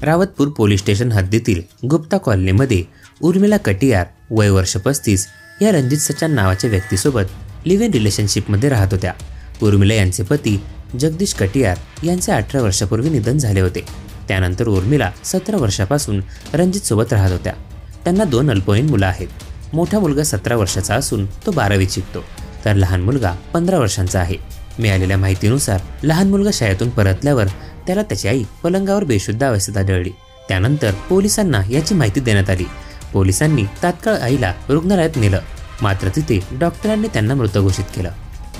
रावतपूर police station हद्दीतील गुप्ता कॉलनीमध्ये उर्मिला कटियार वय वर्ष 35 या रणजित सचान नावाच्या व्यक्तीसोबत लिव्ह इन रिलेशनशिपमध्ये राहत होत्या। उर्मिला यांचे पती जगदीश कटियार यांचे 18 वर्षापूर्वी निधन झाले होते। त्यानंतर उर्मिला 17 वर्षापासून रणजित सोबत राहत होत्या। त्यांना 2 अल्पवयीन मुलं आहेत। मोठा मुलगा 17 वर्षाचा असून तो 12वीत शिकतो, तर लहान मुलगा 15 वर्षांचा आहे। मिळालेल्या माहितीनुसार लहान मुलगा शाळेतून परतल्यावर त्याला त्याची आई पलंगावर बेशुद्ध अवस्थेत आढळली। त्यानंतर पोलिसांना याची माहिती देण्यात आली। पोलिसांनी तात्काळ आईला रुग्णालयात नेलं, मात्र तिथे डॉक्टरांनी त्यांना मृत घोषित केलं।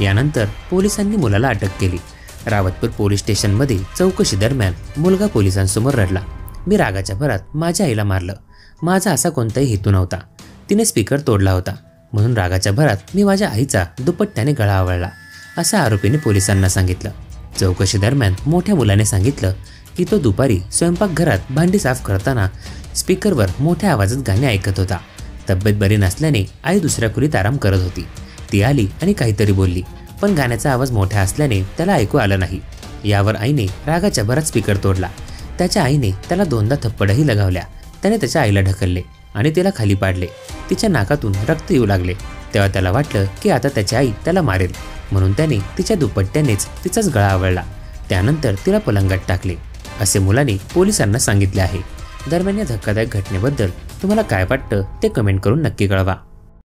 यानंतर पोलिसांनी मुलाला अटक केली। रावतपूर पोलीस स्टेशनमध्ये चौकशी दरम्यान मुलगा पोलिसांसमोर रडला। मी रागाच्या भरात माझ्या आईला मारलं। माझा असा कोणताही हेतू नव्हता। तिने स्पीकर तोडला होता, म्हणून रागाच्या भरात मी माझ्या आईचा दुपट्ट्याने गळा आवळला, असं आरोपीने पोलिसांना सांगितलं। चौकशी दरम्यान मोठ्या मुलाने सांगितलं की तो दुपारी स्वयंपाकघरात भांडी साफ करताना स्पीकरवर मोठ्या आवाजात गाणे ऐकत होता। तब्येत बरी नसल्याने आई दुसऱ्या खोलीत आराम करत होती। ती आली आणि काहीतरी बोलली, पण गाण्याचा आवाज मोठा असल्याने त्याला ऐकू आलं नाही। यावर आईने रागाच्या भरात स्पीकर तोडला। त्याच्या आईने त्याला 2दा थप्पडही लगावल्या। त्याने त्याच्या आईला ढकलले आणि तिला खाली पाडले। तिच्या नाकातून रक्त येऊ लागले। तेव्हा त्याला वाटलं की आता त्याची आई त्याला मारेल, म्हणून त्याने तिच्या दुपट्ट्यानेच तिचाच गळा आवळला। त्यानंतर तिला पलंगात टाकले, असे मुलाने पोलिसांना सांगितले आहे। दरम्यान या धक्कादायक घटनेबद्दल तुम्हाला काय वाटतं ते कमेंट करून नक्की कळवा।